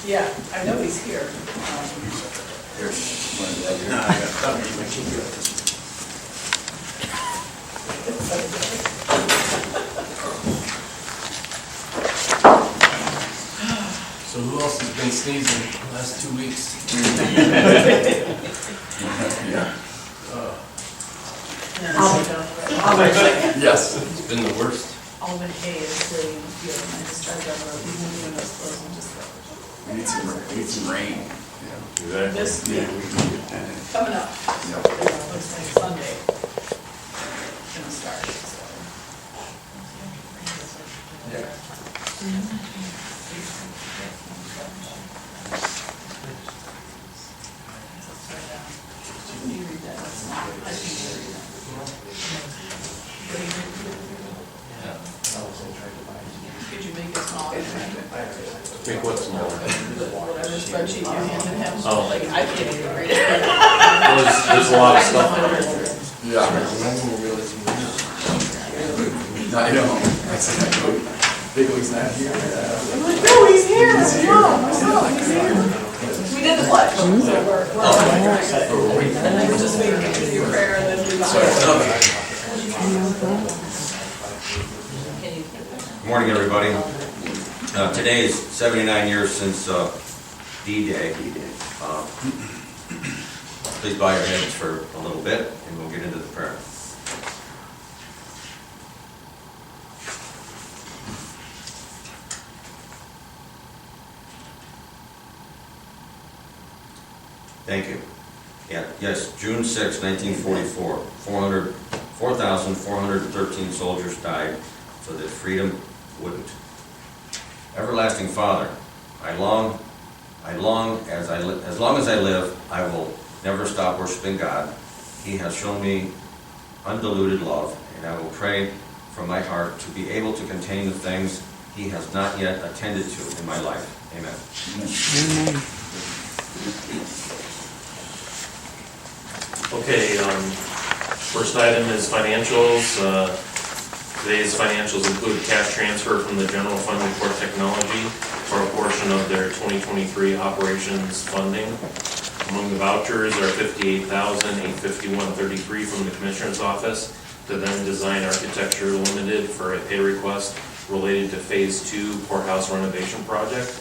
Yeah, I know he's here. So who else has been sneezing the last 2 weeks? Alvin Yes. It's been the worst. Hay is sitting here, and I just tried to run, even when it's closed, and just. We need some rain. This, Yeah. coming up. Yeah. Looks like Sunday. Gonna start, so. Yeah. Can you read that? That's not, I can't read that. Could you make it smaller? Make what smaller? Whatever spreadsheet you handed him, Oh. like, I can't even read it. There's a lot of stuff in there. Yeah. I know. I said, I know. Big O's not here. I'm like, no, he's here, I saw him, he's here. We did the pledge, so we're and then we're just waiting to do prayer and then do the. Good morning, everybody. Today is 79 years since D-Day. Please bow your heads for a little bit, and we'll get into the prayer. Thank you. Yeah, yes, June 6, 1944, 4,413 soldiers died so that freedom wouldn't. Everlasting Father, as long as I live, I will never stop worshiping God. He has shown me undiluted love, and I will pray from my heart to be able to contain the things He has not yet attended to in my life. Amen. Okay, first item is financials. Today's financials include cash transfer from the general fund report technology for a portion of their 2023 operations funding. Among the vouchers are $58,851.33 from the Commissioner's Office to Then Design Architecture Limited for a pay request related to Phase 2 Courthouse renovation project,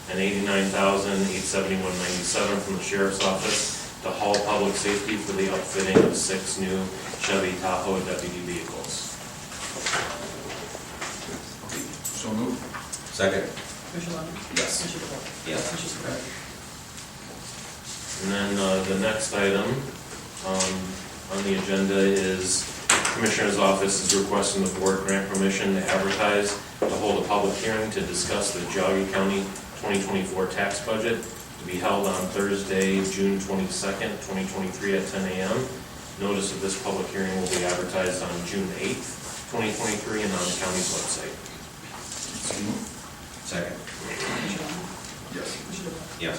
and $89,871.97 from the Sheriff's Office to Hall Public Safety for the upfitting of 6 new Chevy Tahoe deputy vehicles. So moved. Second. Commissioner Lennon? Yes. Commissioner DeBoer? Yes. Commissioner Spillier? And then the next item on the agenda is Commissioner's Office is requesting the board grant permission to advertise to hold a public hearing to discuss the Geauga County 2024 tax budget to be held on Thursday, June 22nd, 2023 at 10 a.m. Notice of this public hearing will be advertised on June 8th, 2023 and on the county's website. So moved. Second. Commissioner Lennon? Yes. Commissioner DeBoer? Yes.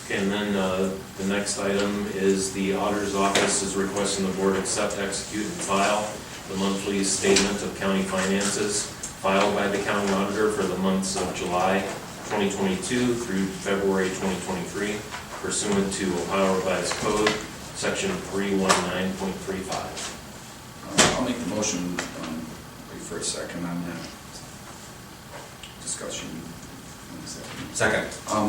Okay, and then the next item is the Auditor's Office is requesting the board accept, execute, and file the monthly statement of county finances filed by the county auditor for the months of July 2022 through February 2023 pursuant to Ohio Revised Code, Section 319.35. I'll make the motion, wait for a second on that discussion. Second. I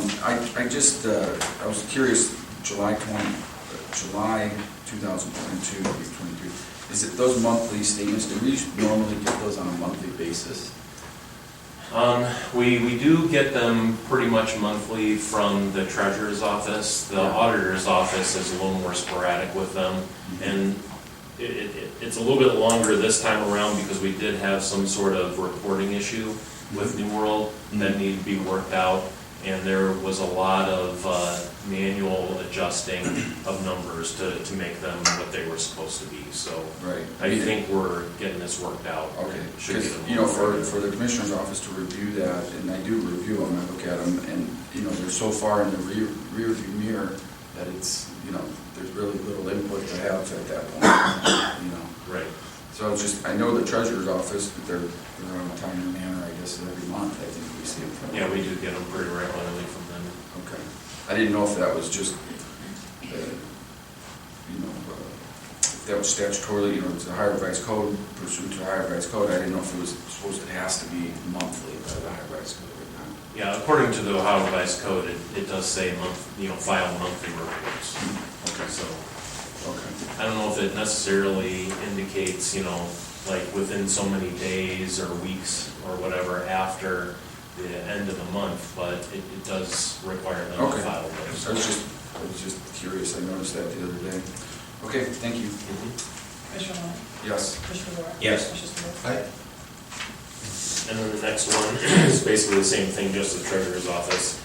was curious, July 2022, 23, is it those monthly statements, do we normally get those on a monthly basis? We do get them pretty much monthly from the treasurer's office. The auditor's office is a little more sporadic with them, and it's a little bit longer this time around because we did have some sort of reporting issue with New World that needed to be worked out, and there was a lot of manual adjusting of numbers to make them what they were supposed to be. So Right. I think we're getting this worked out. Okay, Should get because, them you know, for moving forward. the Commissioner's Office to review that, and I do review them, I look at them, and, you know, they're so far in the rear view mirror that it's, you know, there's really little input to have at that point, you know. Right. So I was just, I know the treasurer's office, but they're on a timely manner, I guess, every month, I think we see them from. Yeah, we do get them pretty regularly from them. Okay. I didn't know if that was just, if that was statutorily, it's a higher revised code, pursuant to a higher revised code, I didn't know if it was supposed, it has to be monthly by the higher revised code or not. Yeah, according to the Ohio Revised Code, it does say file monthly reports. Okay. So, Okay. I don't know if it necessarily indicates, like within so many days or weeks or whatever after the end of the month, but it does require them to Okay. file those. I was just curious, I noticed that the other day. Okay, thank you. Commissioner Warren? Yes. Commissioner DeWart? Yes. Commissioner Spillier? Aye. And then the next one is basically the same thing, just the treasurer's office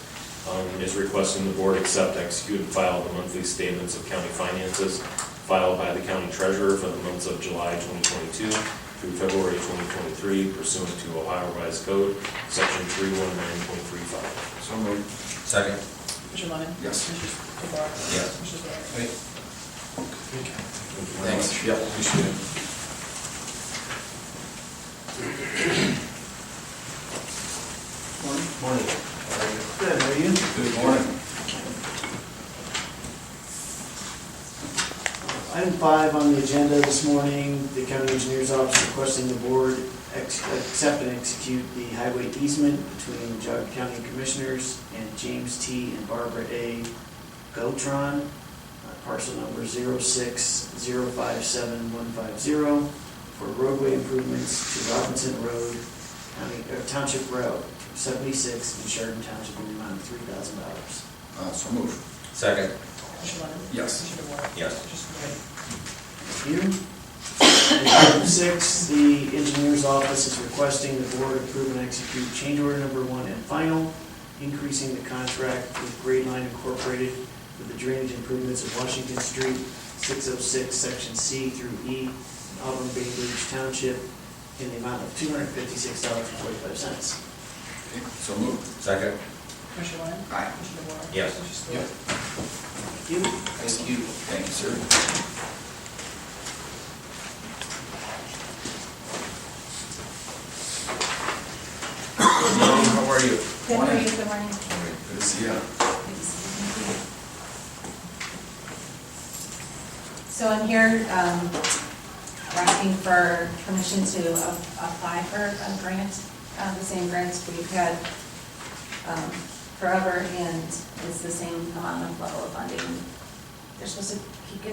is requesting the board accept, execute, and file the monthly statements of county finances filed by the county treasurer for the months of July 2022 through February 2023 pursuant to Ohio Revised Code, section 319.35. So moved. Second. Commissioner Lennon? Yes. Commissioner DeWart? Yes. Commissioner Spillier? Thanks. Yep, appreciate it. Morning. Good, how are you? Good morning. Item 5 on the agenda this morning, the county engineer's office requesting the board accept and execute the highway easement between Geauga County Commissioners and James T. and Barbara A. Gotron, parcel number 060575150, for roadway improvements to Robinson Road, Township Road 76 in Sheridan Township in the amount of $3,000. So moved. Second. Commissioner Lennon? Yes. Commissioner DeWart? Yes. Commissioner Spillier? Thank you. And item 6, the engineer's office is requesting the board approve and execute change order number 1 and final, increasing the contract with Grade Line Incorporated for the drainage improvements of Washington Street, 606, section C through E, in Auburn Bay Ridge Township, in the amount of $256.45. Okay, so moved. Second. Commissioner Lennon? Aye. Commissioner DeWart? Yes. Commissioner Spillier? Thank you. Thank you. Thank you, sir. How are you? Good morning, good morning. Good to see you. So I'm here asking for permission to apply for a grant, the same grants we've had forever, and it's the same amount of level of funding. They're supposed to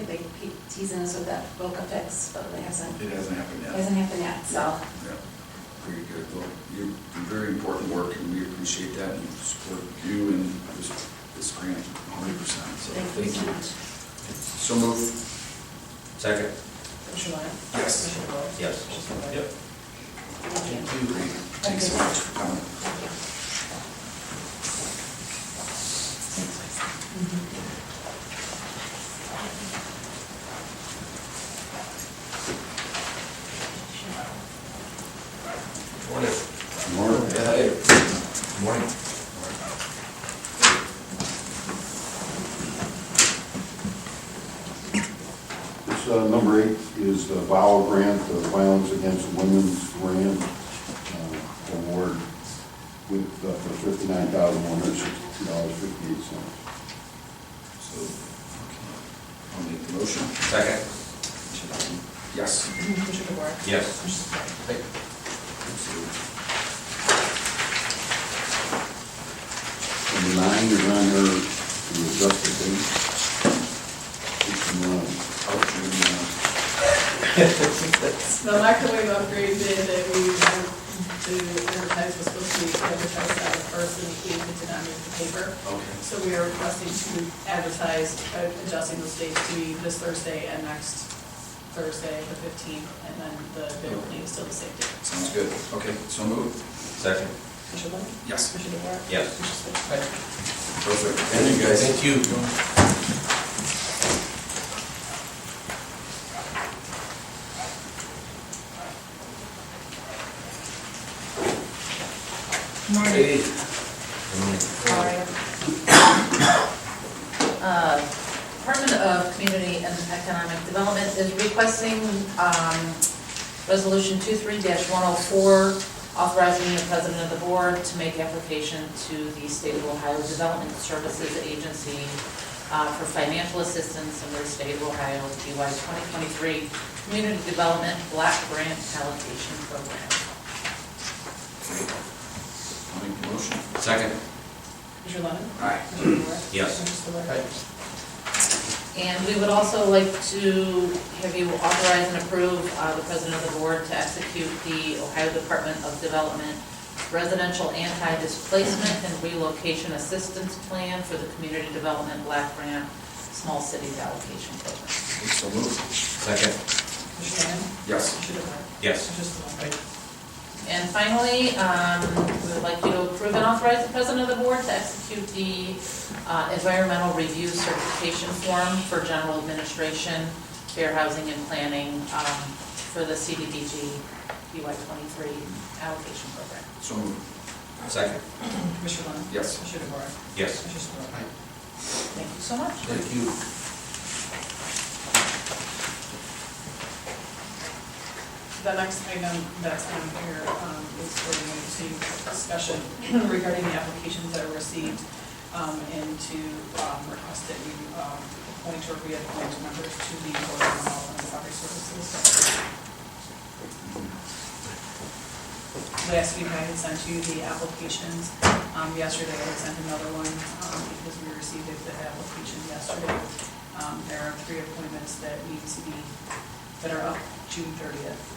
they keep teasing us with that Boca fix, but it hasn't It hasn't happened yet. happened yet, so. Yeah, very good. Well, you do very important work, and we appreciate that, and support you and this grant 100%. So Thank you so much. So moved. Second. Commissioner Lennon? Yes. Commissioner DeWart? Yes. Commissioner Spillier? Yep. Thank you. Great. Thanks so much for coming. Thank you. Morning. Morning. Hey. Morning. This number 8 is the VOW grant, the Violence Against Women's Grant award with for $59,162.58. So, I'll make the motion. Second. Yes. Commissioner DeWart? Yes. Commissioner Spillier? Hey. Number 9 is on there to adjust the date. The microwave upgrade bid that we had to advertise was supposed to be advertised on the first and the 8th, it did not make the paper. Okay. So we are requesting to advertise, adjusting those dates to be this Thursday and next Thursday, the 15th, and then the bid opening is still the same date. Sounds good. Okay, so moved. Second. Commissioner Lennon? Yes. Commissioner DeWart? Yes. Commissioner Spillier? Perfect. Thank you, guys. Thank you. Morning. Hey. How are you? Department of Community and Economic Development is requesting Resolution 23-104, authorizing the President of the Board to make application to the State of Ohio Development Services Agency for financial assistance under the State of Ohio DY 2023 Community Development Block Grant Allocation Program. I'll make the motion. Second. Commissioner Lennon? Aye. Commissioner Moore? Yes. Commissioner Spillier? And we would also like to have you authorize and approve the President of the Board to execute the Ohio Department of Development Residential Anti-Displacement and Relocation Assistance Plan for the Community Development Block Grant Small Cities Allocation Program. So moved. Second. Commissioner Lennon? Yes. Commissioner DeBoer? Yes. Commissioner Spillier? And finally, we would like you to approve and authorize the President of the Board to execute the environmental review certification form for general administration, fair housing and planning for the CDBG BY23 allocation program. So moved. Second. Commissioner Lennon? Yes. Commissioner DeBoer? Yes. Commissioner Spillier? Thank you so much. Thank you. The next item that's on here is for the discussion regarding the applications that are received and to request that you appoint or reappoint members to the Board of Health and Recovery Services. Last week I had sent you the applications. Yesterday I had sent another one because we received the application yesterday. There are 3 appointments that need to be, that are up June 30th.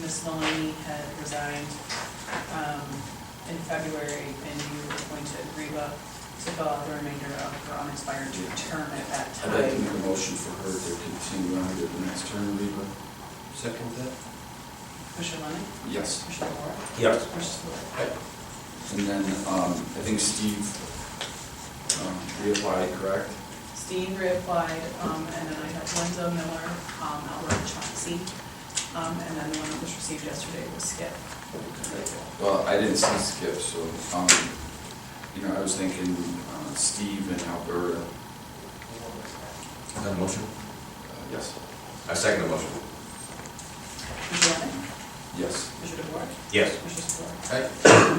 Ms. Maloney had resigned in February, and you appointed Reba to fill out the remainder of her unexpired term at that I'd like to time. make a motion for her to continue on to the next term, Reba. Second that? Commissioner Lennon? Yes. Commissioner Moore? Yes. Commissioner Spillier? And then, I think Steve reapplied, correct? Steve reapplied, and then I have Linda Miller, Albert Chauncey, and then the one that was received yesterday was Skip. Well, I didn't see Skip, so, I was thinking Steve and Alberta. Is that a motion? Yes. I second the motion. Commissioner Lennon? Yes. Commissioner DeBoer? Yes. Commissioner Spillier? Aye.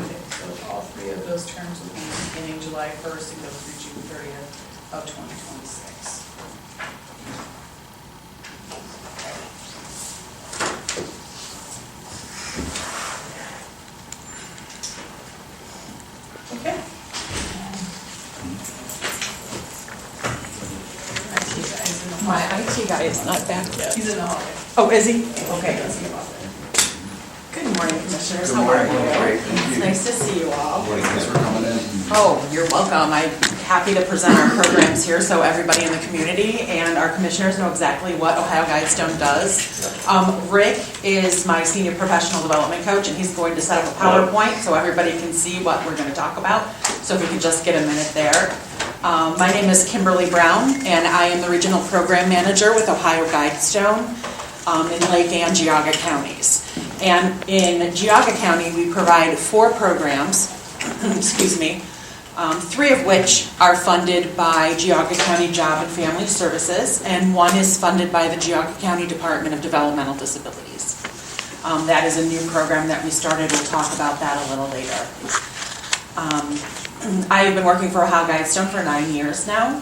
Okay, so all 3 of those terms will be beginning July 1st and go through June 30th of 2026. Okay. My IT guy is not back yet. He's in the hallway. Oh, is he? Okay. Let's see about that. Good morning, Commissioners. Good How are morning. you? Great, thank It's you. nice to see you all. Thanks for coming in. Oh, you're welcome. I'm happy to present our programs here so everybody in the community and our commissioners know exactly what Ohio Guidestone does. Rick is my senior professional development coach, and he's going to set up a PowerPoint so everybody can see what we're going to talk about. So if we could just get a minute there. My name is Kimberly Brown, and I am the Regional Program Manager with Ohio Guidestone in Lake and Geauga counties. And in Geauga County, we provide 4 programs, excuse me, 3 of which are funded by Geauga County Job and Family Services, and 1 is funded by the Geauga County Department of Developmental Disabilities. That is a new program that we started. We'll talk about that a little later. I have been working for Ohio Guidestone for 9 years now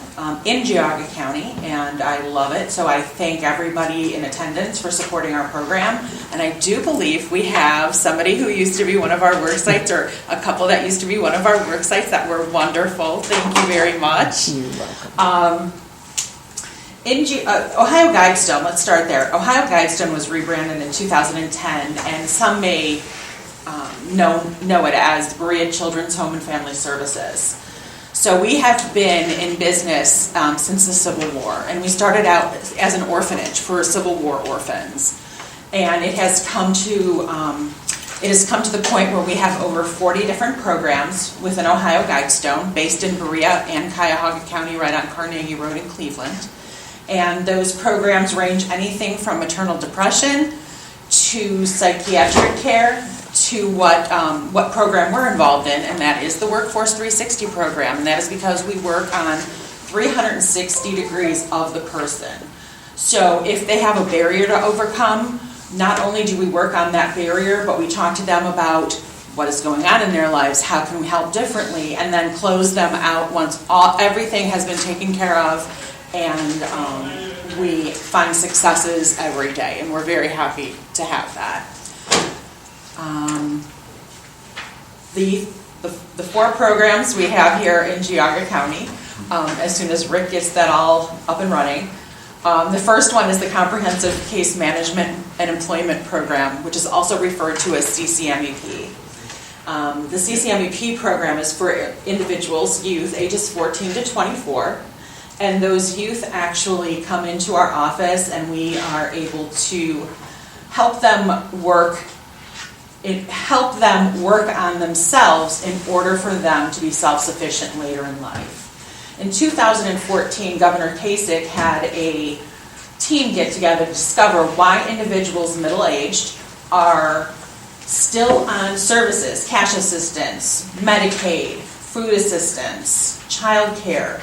in Geauga County, and I love it. So I thank everybody in attendance for supporting our program. And I do believe we have somebody who used to be one of our work sites, or a couple that used to be one of our work sites that were wonderful. Thank you very much. You're welcome. Ohio Guidestone, let's start there. Ohio Guidestone was rebranded in 2010, and some may know it as Berea Children's Home and Family Services. So we have been in business since the Civil War, and we started out as an orphanage for Civil War orphans. And it has come to the point where we have over 40 different programs within Ohio Guidestone, based in Berea and Cuyahoga County, right on Carnegie Road in Cleveland. And those programs range anything from maternal depression to psychiatric care to what program we're involved in, and that is the Workforce 360 program. And that is because we work on 360 degrees of the person. So if they have a barrier to overcome, not only do we work on that barrier, but we talk to them about what is going on in their lives, how can we help differently, and then close them out once everything has been taken care of, and we find successes every day, and we're very happy to have that. The 4 programs we have here in Geauga County, as soon as Rick gets that all up and running. The first one is the Comprehensive Case Management and Employment Program, which is also referred to as CCMEP. The CCMEP program is for individuals, youth, ages 14 to 24, and those youth actually come into our office and we are able to help them work on themselves in order for them to be self-sufficient later in life. In 2014, Governor Kasich had a team get together to discover why individuals middle-aged are still on services, cash assistance, Medicaid, food assistance, childcare.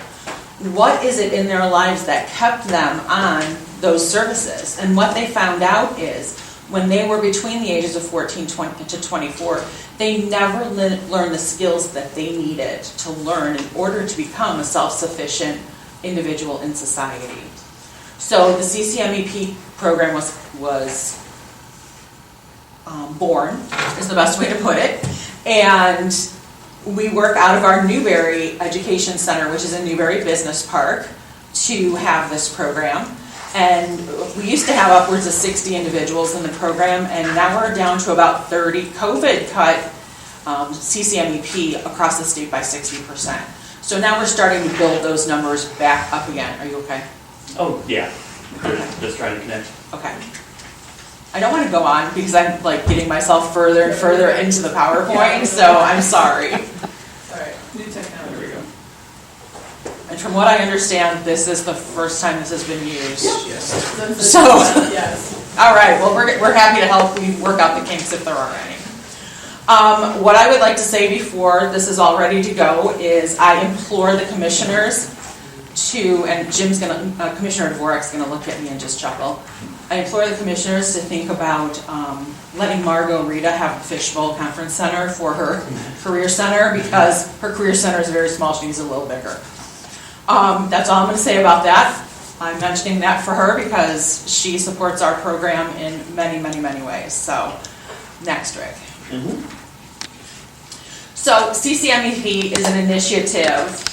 What is it in their lives that kept them on those services? And what they found out is when they were between the ages of 14 to 24, they never learned the skills that they needed to learn in order to become a self-sufficient individual in society. So the CCMEP program was born, is the best way to put it, and we work out of our Newberry Education Center, which is in Newberry Business Park, to have this program. And we used to have upwards of 60 individuals in the program, and now we're down to about 30. COVID cut CCMEP across the state by 60%. So now we're starting to build those numbers back up again. Are you okay? Oh, yeah. Just trying to connect. Okay. I don't want to go on because I'm like getting myself further and further into the PowerPoint, so I'm sorry. Sorry, new technology. There we go. And from what I understand, this is the first time this has been used. Yes. So, Yes. all right, well, we're happy to help you work out the kinks if there are any. What I would like to say before this is all ready to go is I implore the commissioners to, and Commissioner Dvorak's gonna look at me and just chuckle. I implore the commissioners to think about letting Margot Rita have a fishbowl conference center for her career center, because her career center is very small, she needs a little bigger. That's all I'm gonna say about that. I'm mentioning that for her because she supports our program in many, many, many ways. So, next, Rick. So, CCMEP is an initiative,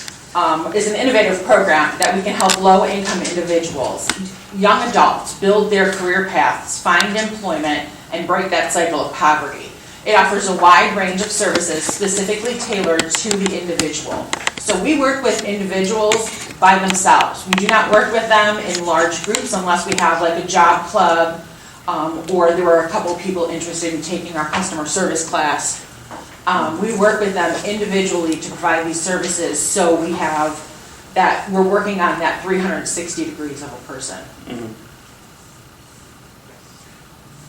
is an innovative program that we can help low-income individuals, young adults, build their career paths, find employment, and break that cycle of poverty. It offers a wide range of services specifically tailored to the individual. So we work with individuals by themselves. We do not work with them in large groups unless we have like a job club, or there were a couple of people interested in taking our customer service class. We work with them individually to provide these services, so we have that, we're working on that 360 degrees of a person.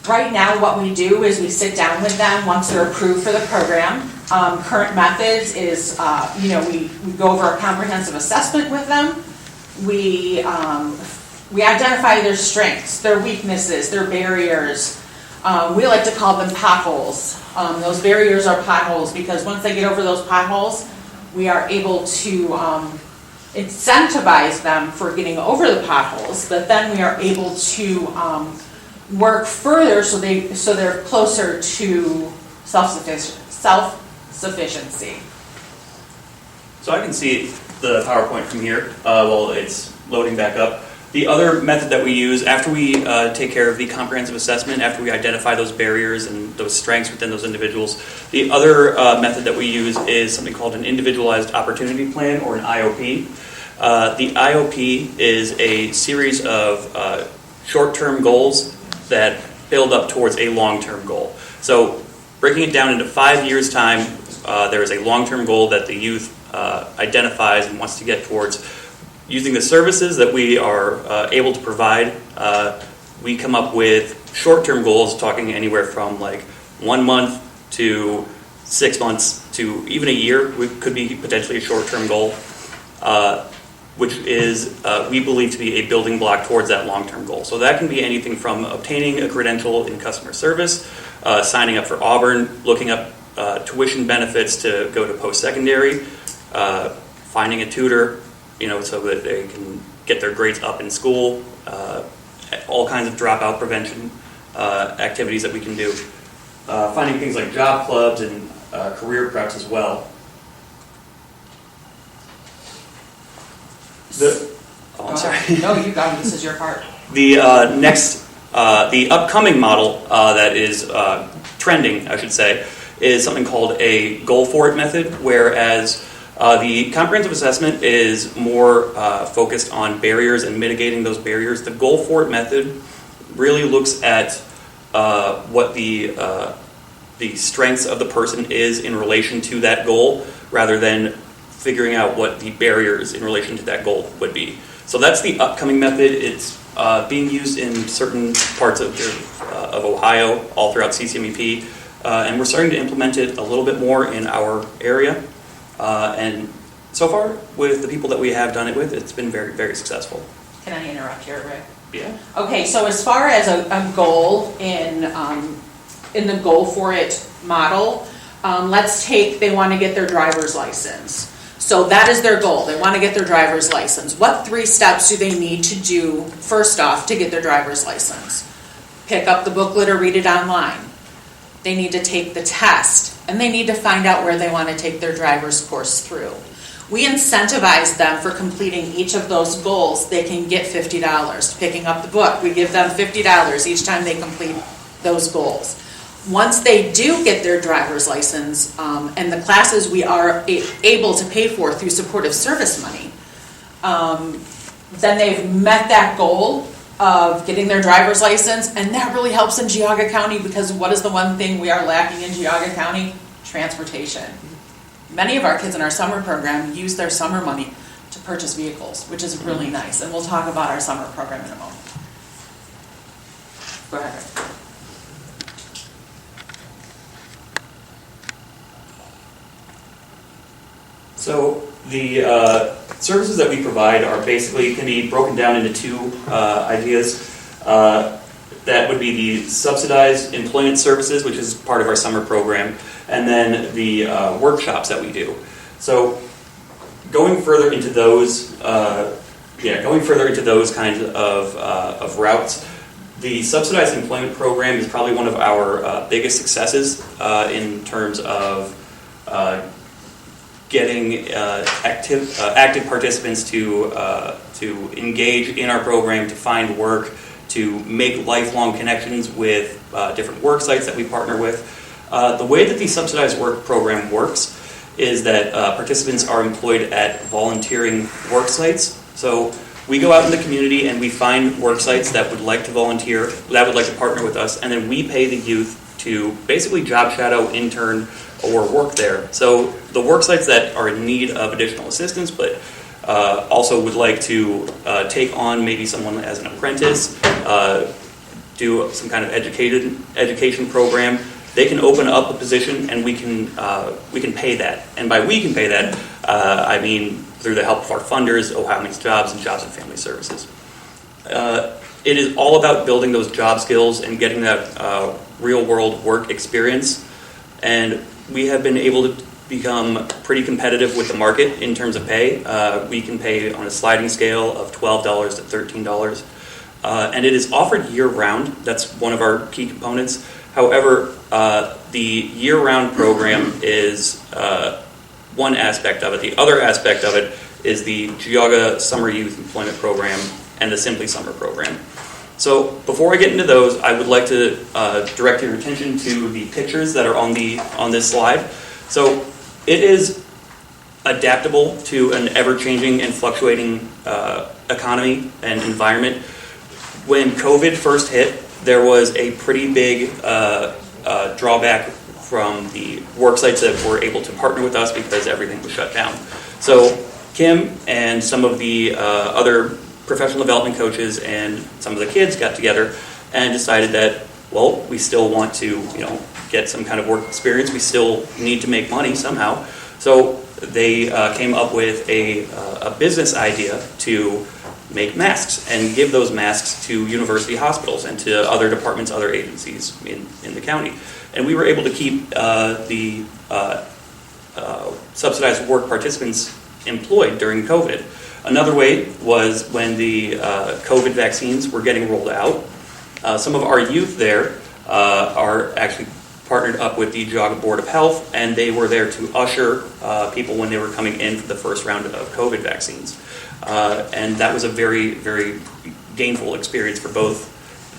Right now, what we do is we sit down with them once they're approved for the program. Current methods is, we go over a comprehensive assessment with them. We identify their strengths, their weaknesses, their barriers. We like to call them potholes. Those barriers are potholes because once they get over those potholes, we are able to incentivize them for getting over the potholes, but then we are able to work further so they're closer to self-sufficiency. So I can see the PowerPoint from here while it's loading back up. The other method that we use after we take care of the comprehensive assessment, after we identify those barriers and those strengths within those individuals, the other method that we use is something called an individualized opportunity plan, or an IOP. The IOP is a series of short-term goals that build up towards a long-term goal. So breaking it down into 5 years' time, there is a long-term goal that the youth identifies and wants to get towards. Using the services that we are able to provide, we come up with short-term goals, talking anywhere from like 1 month to 6 months to even a year. Could be potentially a short-term goal. which is, we believe to be a building block towards that long-term goal. So that can be anything from obtaining a credential in customer service, signing up for Auburn, looking up tuition benefits to go to post-secondary, finding a tutor, so that they can get their grades up in school, all kinds of dropout prevention activities that we can do. Finding things like job clubs and career preps as well. I'm sorry. No, you got it, this is your part. The the upcoming model that is trending, I should say, is something called a goal for it method, whereas the comprehensive assessment is more focused on barriers and mitigating those barriers. The goal for it method really looks at what the strengths of the person is in relation to that goal, rather than figuring out what the barriers in relation to that goal would be. So that's the upcoming method. It's being used in certain parts of Ohio, all throughout CCMEP, and we're starting to implement it a little bit more in our area. And so far, with the people that we have done it with, it's been very, very successful. Can I interrupt here, Rick? Yeah. Okay, so as far as a goal in the goal for it model, let's take, they want to get their driver's license. So that is their goal. They want to get their driver's license. What 3 steps do they need to do, first off, to get their driver's license? Pick up the booklet or read it online. They need to take the test, and they need to find out where they want to take their driver's course through. We incentivize them for completing each of those goals. They can get $50. Picking up the book, we give them $50 each time they complete those goals. Once they do get their driver's license, and the classes we are able to pay for through supportive service money, then they've met that goal of getting their driver's license, and that really helps in Geauga County, because what is the one thing we are lacking in Geauga County? Transportation. Many of our kids in our summer program use their summer money to purchase vehicles, which is really nice, and we'll talk about our summer program in a moment. Go ahead, Rick. So the services that we provide are basically, can be broken down into 2 ideas. That would be the subsidized employment services, which is part of our summer program, and then the workshops that we do. So going further into those, kinds of routes, the subsidized employment program is probably one of our biggest successes in terms of getting active participants to engage in our program, to find work, to make lifelong connections with different work sites that we partner with. The way that the subsidized work program works is that participants are employed at volunteering work sites. So we go out in the community and we find work sites that would like to volunteer, that would like to partner with us, and then we pay the youth to basically job shadow, intern, or work there. So the work sites that are in need of additional assistance, but also would like to take on maybe someone as an apprentice, do some kind of education program, they can open up a position and we can pay that. And by we can pay that, I mean through the help of our funders, Ohio Makes Jobs and Jobs and Family Services. It is all about building those job skills and getting that real-world work experience. And we have been able to become pretty competitive with the market in terms of pay. We can pay on a sliding scale of $12 to $13. And it is offered year-round. That's one of our key components. However, the year-round program is one aspect of it. The other aspect of it is the Geauga Summer Youth Employment Program and the Simply Summer Program. So before I get into those, I would like to direct your attention to the pictures that are on this slide. So it is adaptable to an ever-changing and fluctuating economy and environment. When COVID first hit, there was a pretty big drawback from the work sites that were able to partner with us because everything was shut down. So Kim and some of the other professional development coaches and some of the kids got together and decided that, well, we still want to, get some kind of work experience. We still need to make money somehow. So they came up with a business idea to make masks and give those masks to university hospitals and to other departments, other agencies in the county. And we were able to keep the subsidized work participants employed during COVID. Another way was when the COVID vaccines were getting rolled out. Some of our youth there are actually partnered up with the Geauga Board of Health, and they were there to usher people when they were coming in for the first round of COVID vaccines. And that was a very, very gainful experience for both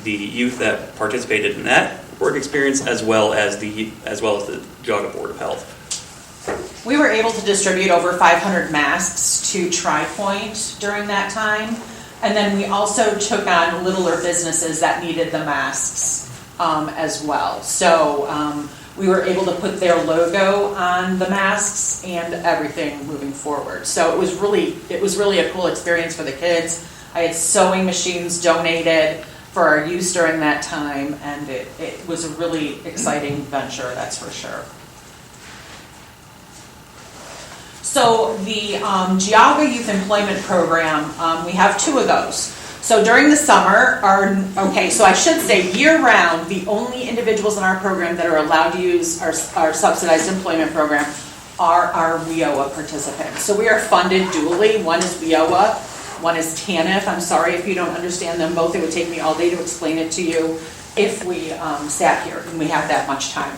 the youth that participated in that work experience as well as the Geauga Board of Health. We were able to distribute over 500 masks to Tri-Point during that time. And then we also took on littler businesses that needed the masks as well. So we were able to put their logo on the masks and everything moving forward. So it was really a cool experience for the kids. I had sewing machines donated for our use during that time, and it was a really exciting venture, that's for sure. So the Geauga Youth Employment Program, we have 2 of those. So during the summer, so I should say year-round, the only individuals in our program that are allowed to use our subsidized employment program are our WIOA participants. So we are funded dually. One is WIOA, one is TANF. I'm sorry if you don't understand them both. It would take me all day to explain it to you if we sat here and we have that much time.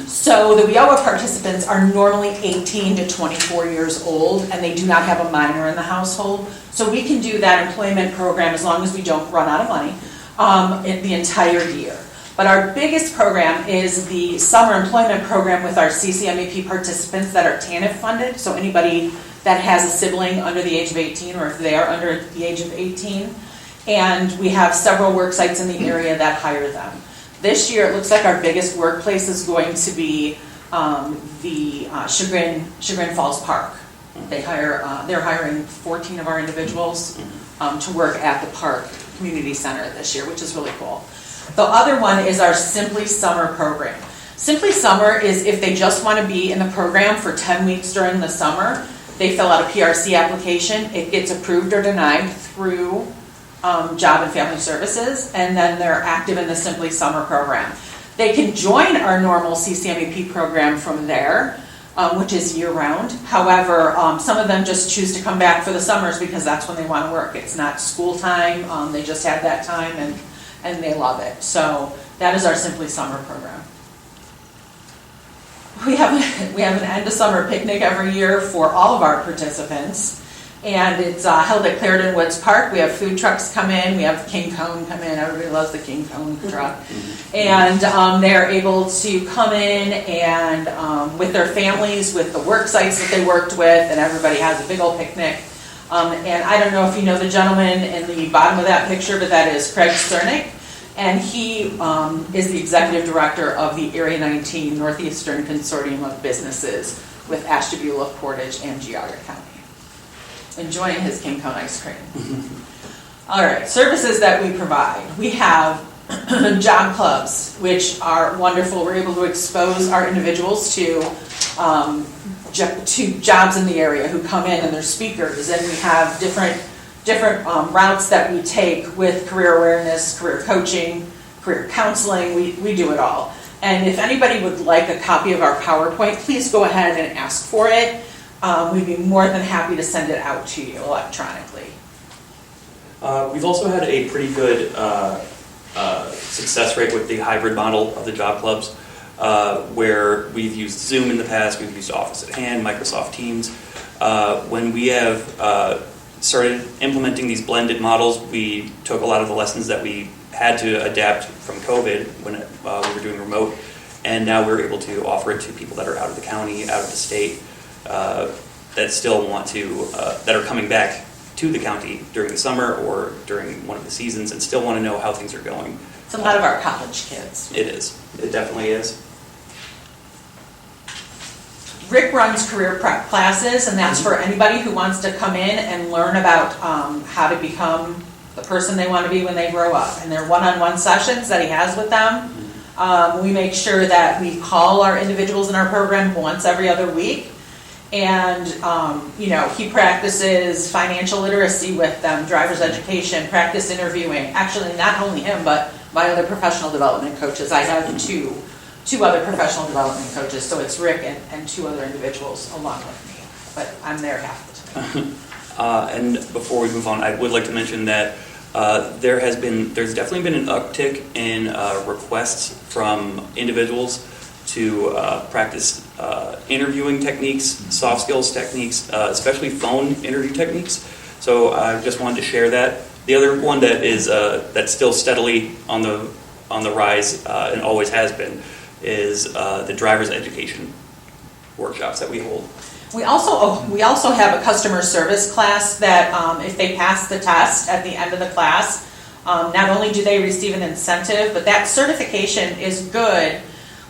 So the WIOA participants are normally 18 to 24 years old, and they do not have a minor in the household. So we can do that employment program as long as we don't run out of money in the entire year. But our biggest program is the summer employment program with our CCMEP participants that are TANF funded. So anybody that has a sibling under the age of 18, or if they are under the age of 18. And we have several work sites in the area that hire them. This year, it looks like our biggest workplace is going to be the Chagrin Falls Park. They're hiring 14 of our individuals to work at the park community center this year, which is really cool. The other one is our Simply Summer program. Simply Summer is if they just want to be in the program for 10 weeks during the summer, they fill out a PRC application. It gets approved or denied through Job and Family Services, and then they're active in the Simply Summer program. They can join our normal CCMEP program from there, which is year-round. However, some of them just choose to come back for the summers because that's when they want to work. It's not school time. They just have that time, and they love it. So that is our Simply Summer program. We have an end of summer picnic every year for all of our participants. And it's held at Clarendon Woods Park. We have food trucks come in. We have King Cone come in. Everybody loves the King Cone truck. And they're able to come in and with their families, with the work sites that they worked with, and everybody has a big old picnic. And I don't know if you know the gentleman in the bottom of that picture, but that is Craig Sternick. And he is the executive director of the Area 19 Northeastern Consortium of Businesses with Ashtabula, Portage, and Geauga County. Enjoying his King Cone ice cream. All right, services that we provide. We have job clubs, which are wonderful. We're able to expose our individuals to jobs in the area who come in and they're speakers, and we have different routes that we take with career awareness, career coaching, career counseling. We do it all. And if anybody would like a copy of our PowerPoint, please go ahead and ask for it. We'd be more than happy to send it out to you electronically. We've also had a pretty good success rate with the hybrid model of the job clubs, where we've used Zoom in the past, we've used Office at Hand, Microsoft Teams. When we have started implementing these blended models, we took a lot of the lessons that we had to adapt from COVID when we were doing remote, and now we're able to offer it to people that are out of the county, out of the state, that still want to, that are coming back to the county during the summer or during one of the seasons and still want to know how things are going. It's a lot of our college kids. It is. It definitely is. Rick runs career prep classes, and that's for anybody who wants to come in and learn about how to become the person they want to be when they grow up. And they're one-on-one sessions that he has with them. We make sure that we call our individuals in our program once every other week. And, he practices financial literacy with them, driver's education, practice interviewing. Actually, not only him, but my other professional development coaches. I have two other professional development coaches, so it's Rick and two other individuals along with me. But I'm there half the time. And before we move on, I would like to mention that there's definitely been an uptick in requests from individuals to practice interviewing techniques, soft skills techniques, especially phone interview techniques. So I just wanted to share that. The other one that is that's still steadily on the rise and always has been is the driver's education workshops that we hold. We also have a customer service class that if they pass the test at the end of the class, not only do they receive an incentive, but that certification is good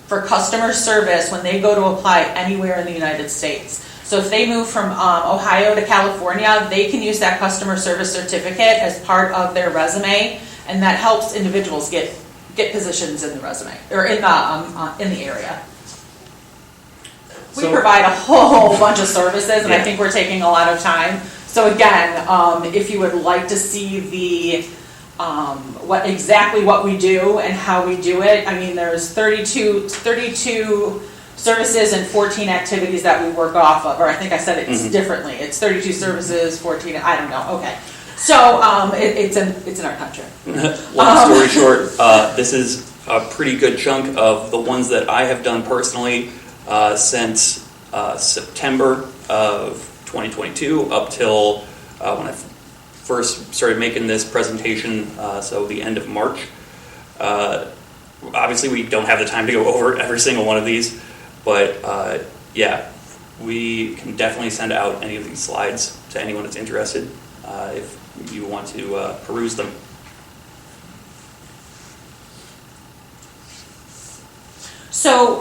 for customer service when they go to apply anywhere in the United States. So if they move from Ohio to California, they can use that customer service certificate as part of their resume, and that helps individuals get positions in the resume or in the area. We provide a whole bunch of services, and I think we're taking a lot of time. So again, if you would like to see the what we do and how we do it, I mean, there's 32 services and 14 activities that we work off of, or I think I said it's differently. It's 32 services, 14, I don't know, okay. So it's in our contract. Long story short, this is a pretty good chunk of the ones that I have done personally since September of 2022 up till when I first started making this presentation, so the end of March. Obviously, we don't have the time to go over every single one of these, but yeah, we can definitely send out any of these slides to anyone that's interested if you want to peruse them. So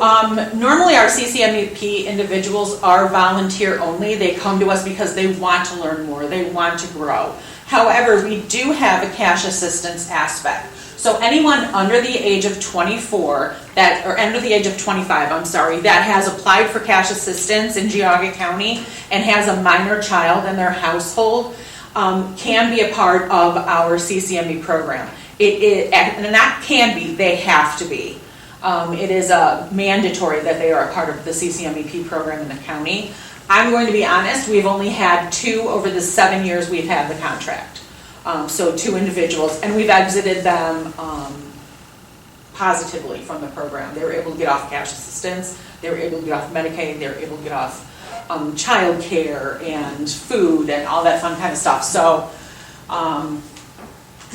normally our CCMEP individuals are volunteer only. They come to us because they want to learn more, they want to grow. However, we do have a cash assistance aspect. So anyone under the age of 24, or under the age of 25, I'm sorry, that has applied for cash assistance in Geauga County and has a minor child in their household can be a part of our CCME program. And not can be, they have to be. It is mandatory that they are a part of the CCMEP program in the county. I'm going to be honest, we've only had 2 over the 7 years we've had the contract. So 2 individuals, and we've exited them positively from the program. They were able to get off cash assistance, they were able to get off Medicaid, they were able to get off child care and food and all that fun kind of stuff. So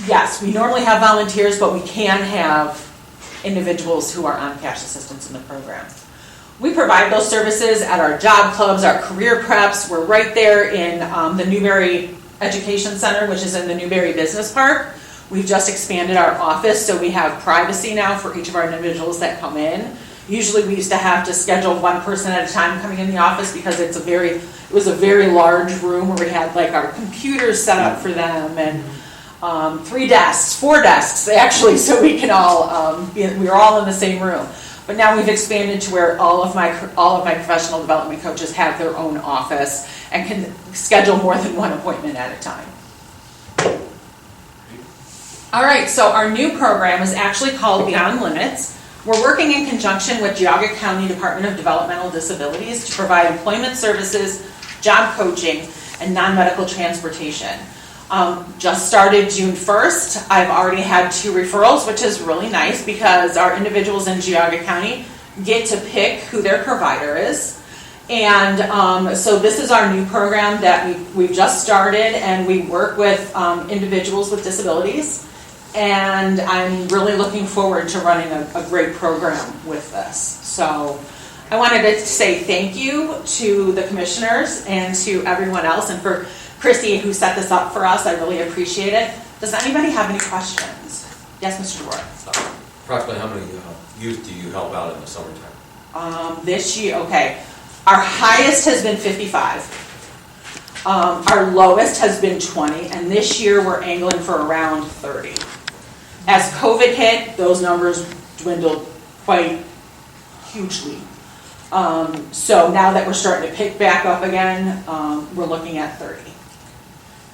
yes, we normally have volunteers, but we can have individuals who are on cash assistance in the program. We provide those services at our job clubs, our career preps. We're right there in the Newberry Education Center, which is in the Newberry Business Park. We've just expanded our office, so we have privacy now for each of our individuals that come in. Usually we used to have to schedule one person at a time coming in the office because it was a very large room where we had like our computers set up for them and 3 desks, 4 desks actually, so we can all, we were all in the same room. But now we've expanded to where all of my professional development coaches have their own office and can schedule more than one appointment at a time. All right, so our new program is actually called Beyond Limits. We're working in conjunction with Geauga County Department of Developmental Disabilities to provide employment services, job coaching, and non-medical transportation. Just started June 1st. I've already had 2 referrals, which is really nice because our individuals in Geauga County get to pick who their provider is. And so this is our new program that we've just started, and we work with individuals with disabilities. And I'm really looking forward to running a great program with this. So I wanted to say thank you to the commissioners and to everyone else, and for Chrissy, who set this up for us. I really appreciate it. Does anybody have any questions? Yes, Mr. DeWart. Approximately how many youth do you help out in the summertime? This year, okay. Our highest has been 55. Our lowest has been 20, and this year we're angling for around 30. As COVID hit, those numbers dwindled quite hugely. So now that we're starting to pick back up again, we're looking at 30.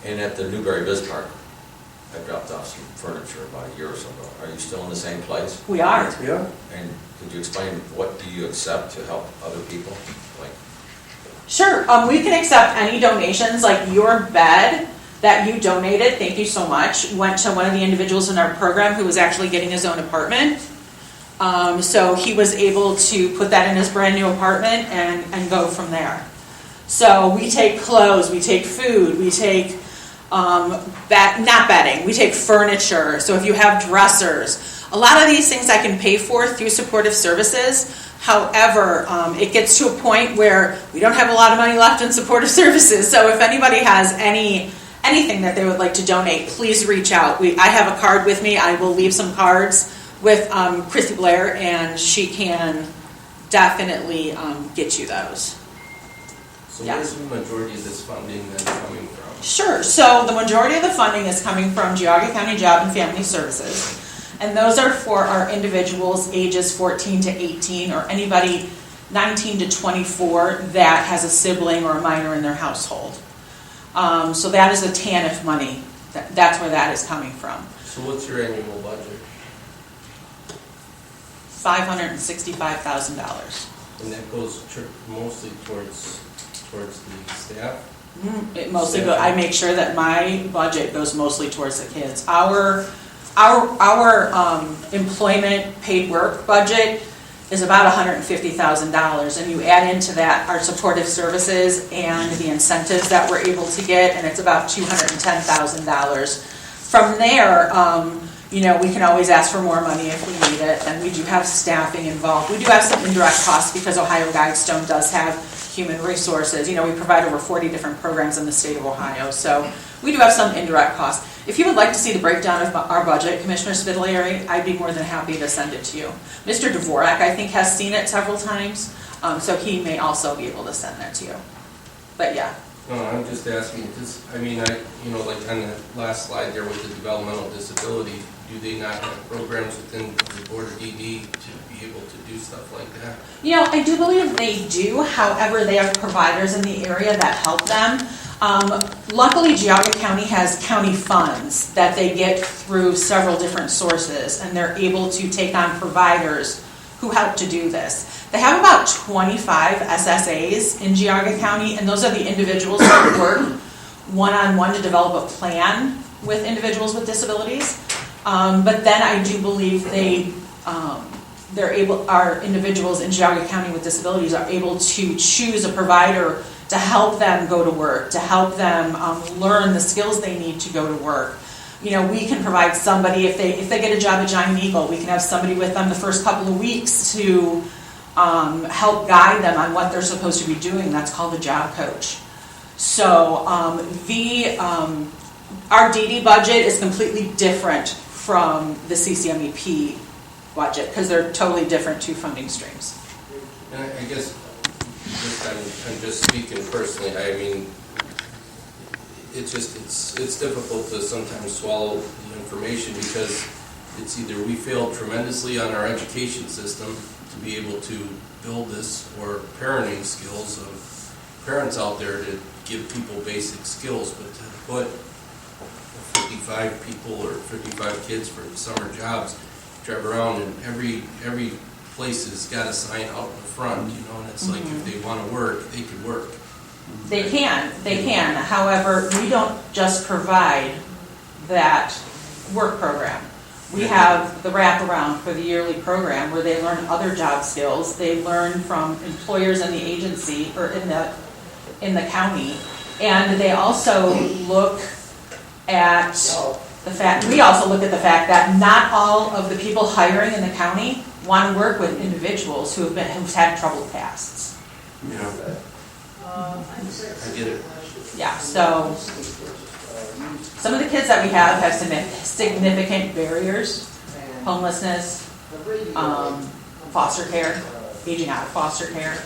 And at the Newberry Biz Park, I dropped off some furniture about a year or so ago. Are you still in the same place? We are. Yeah. And could you explain, what do you accept to help other people? Like, Sure, we can accept any donations, like your bed that you donated, thank you so much, went to one of the individuals in our program who was actually getting his own apartment. So he was able to put that in his brand new apartment and go from there. So we take clothes, we take food, we take, not bedding, we take furniture. So if you have dressers, a lot of these things I can pay for through supportive services. However, it gets to a point where we don't have a lot of money left in supportive services. So if anybody has anything that they would like to donate, please reach out. I have a card with me. I will leave some cards with Chrissy Blair, and she can definitely get you those. So Yeah. where's the majority of this funding then coming from? Sure. So the majority of the funding is coming from Geauga County Job and Family Services. And those are for our individuals ages 14 to 18 or anybody 19 to 24 that has a sibling or a minor in their household. So that is the TANF money. That's where that is coming from. So what's your annual budget? $565,000. And that goes mostly towards the staff? It mostly I make sure that my budget goes mostly towards the kids. Our employment paid work budget is about $150,000, and you add into that our supportive services and the incentives that we're able to get, and it's about $210,000. From there, we can always ask for more money if we need it, and we do have staffing involved. We do have some indirect costs because Ohio Guidestone does have human resources. We provide over 40 different programs in the state of Ohio, so we do have some indirect costs. If you would like to see the breakdown of our budget, Commissioner Spitaleri, I'd be more than happy to send it to you. Mr. Dvorak, I think, has seen it several times, so he may also be able to send that to you. But yeah. No, I'm just asking, because, like on the last slide there with the developmental disability, do they not have programs within the Board of DD to be able to do stuff like that? I do believe they do. However, they have providers in the area that help them. Luckily, Geauga County has county funds that they get through several different sources, and they're able to take on providers who help to do this. They have about 25 SSAs in Geauga County, and those are the individuals who work one-on-one to develop a plan with individuals with disabilities. But then I do believe our individuals in Geauga County with disabilities are able to choose a provider to help them go to work, to help them learn the skills they need to go to work. We can provide somebody, if they get a job at Giant Eagle, we can have somebody with them the first couple of weeks to help guide them on what they're supposed to be doing. That's called a job coach. So our DD budget is completely different from the CCMEP budget because they're totally different two funding streams. And I guess, I'm just speaking personally, it's difficult to sometimes swallow the information because it's either we failed tremendously on our education system to be able to build this, or parenting skills of parents out there to give people basic skills, but to put 55 people or 55 kids for summer jobs, drive around and every place has got a sign out in the front, and it's like if they want to work, they could work. They can. However, we don't just provide that work program. We have the wraparound for the yearly program where they learn other job skills. They learn from employers in the agency or in the county, and they also look at the fact. We also look at the fact that not all of the people hiring in the county want to work with individuals who've had troubled pasts. Yeah. I get it. Yeah, so some of the kids that we have some significant barriers: homelessness, foster care, aging out of foster care,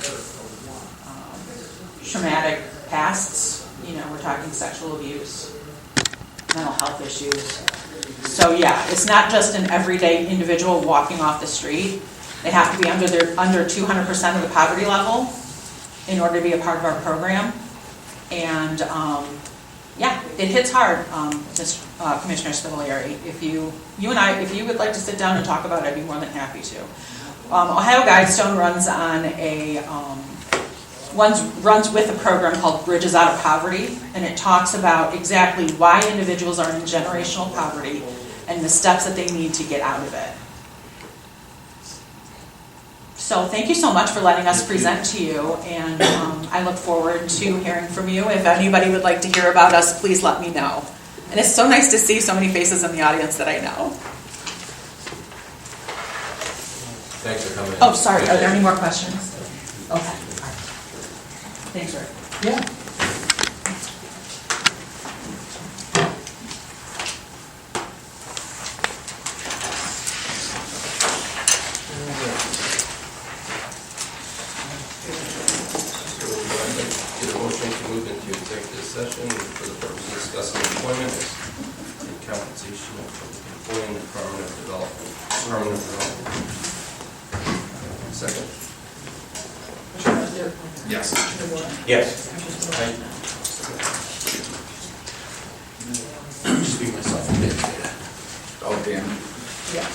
traumatic pasts. We're talking sexual abuse, mental health issues. So yeah, it's not just an everyday individual walking off the street. They have to be under 200% of the poverty level in order to be a part of our program. And, yeah, it hits hard, Commissioner Spitaleri. If you would like to sit down and talk about it, I'd be more than happy to. Ohio Guidestone runs runs with a program called Bridges Out of Poverty, and it talks about exactly why individuals are in generational poverty and the steps that they need to get out of it. So thank you so much for letting us present to you, and I look forward to hearing from you. If anybody would like to hear about us, please let me know. And it's so nice to see so many faces in the audience that I know. Thanks for coming. Oh, sorry, are there any more questions? Okay, all right. Thanks, Rick. Yeah. Get a motion to move into executive session for the purpose of discussing employment and compensation of employee in the Department of Development. Second. Yes. Yes. Just be myself a bit. Oh, damn. Yeah.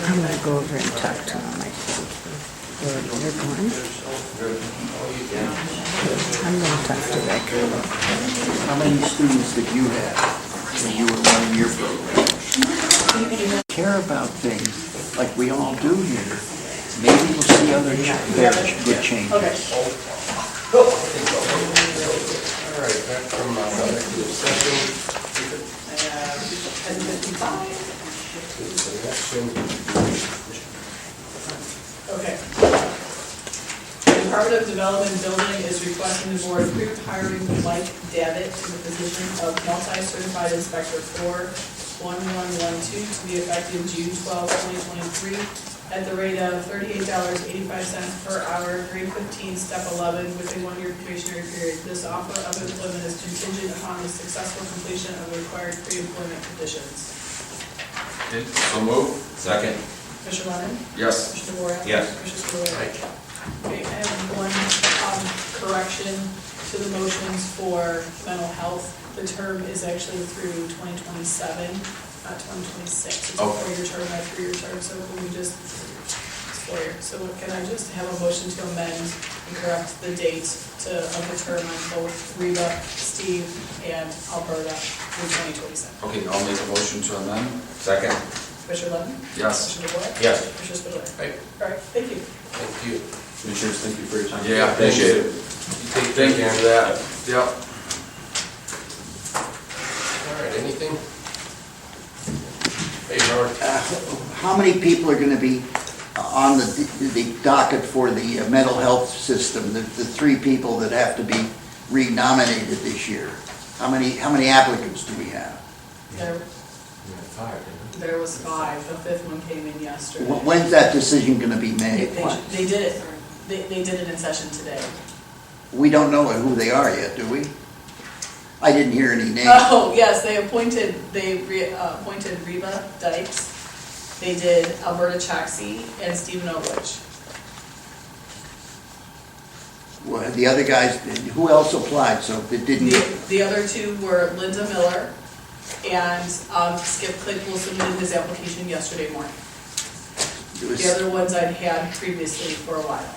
I'm gonna go over and talk to him. You're going? I'm gonna talk to Rick. How many students did you have when you were running your program? Care about things like we all do here. Maybe we'll see other good changes. Okay. All right, back from executive session. 10:55. Action. Okay. The Department of Development Building is requesting the board approve hiring Mike Davitt to the position of multi-certified inspector 41112 to be effective June 12, 2023, at the rate of $38.85 per hour, grade 15, step 11, with a 1-year probationary period. This offer of employment is contingent upon the successful completion of the required pre-employment conditions. So move. Second? Commissioner Lennon? Yes. Commissioner Boyle? Yes. Commissioner Spillier? Okay, I have one correction to the motions for mental health. The term is actually through 2027, not 2026. It's a Oh. 4-year term, not a 3-year term, so can we just, it's 4 years. So can I just have a motion to amend and correct the date of the term on both Reba, Steve, and Alberta through 2027? Okay, I'll make a motion to amend. Second? Commissioner Lennon? Yes. Commissioner Boyle? Yes. Commissioner Spillier? Right. All right, thank you. Thank you. Commissioners, thank you for your time. Yeah, appreciate it. Thank you for that. Yep. All right, anything? Hey, Howard. How many people are gonna be on the docket for the mental health system? The 3 people that have to be renominated this year? How many applicants do we have? There was 5, the 5th one came in yesterday. When's that decision gonna be made? They did it, they did it in session today. We don't know who they are yet, do we? I didn't hear any names. Oh, yes, they appointed Reba Dykes, they did Alberta Choksey, and Stephen Ovich. Well, the other guys, who else applied, so it didn't get... The other 2 were Linda Miller, and Skip Claypool submitted his application yesterday morning. The other ones I'd had previously for a while.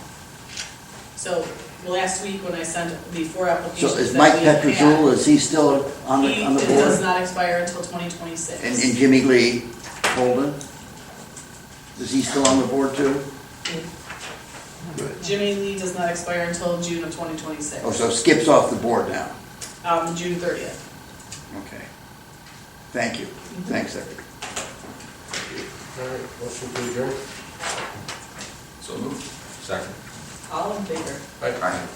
So last week when I sent the 4 applications. So is that Mike we had Petrosul, is he still on the board? It does not expire until 2026. And Jimmy Lee Holden? Is he still on the board too? Good. Jimmy Lee does not expire until June of 2026. Oh, so Skip's off the board now? June 30th. Okay. Thank you. Thanks, Secretary. All right, motion to adjourn. So move. Second? All in favor? Aye.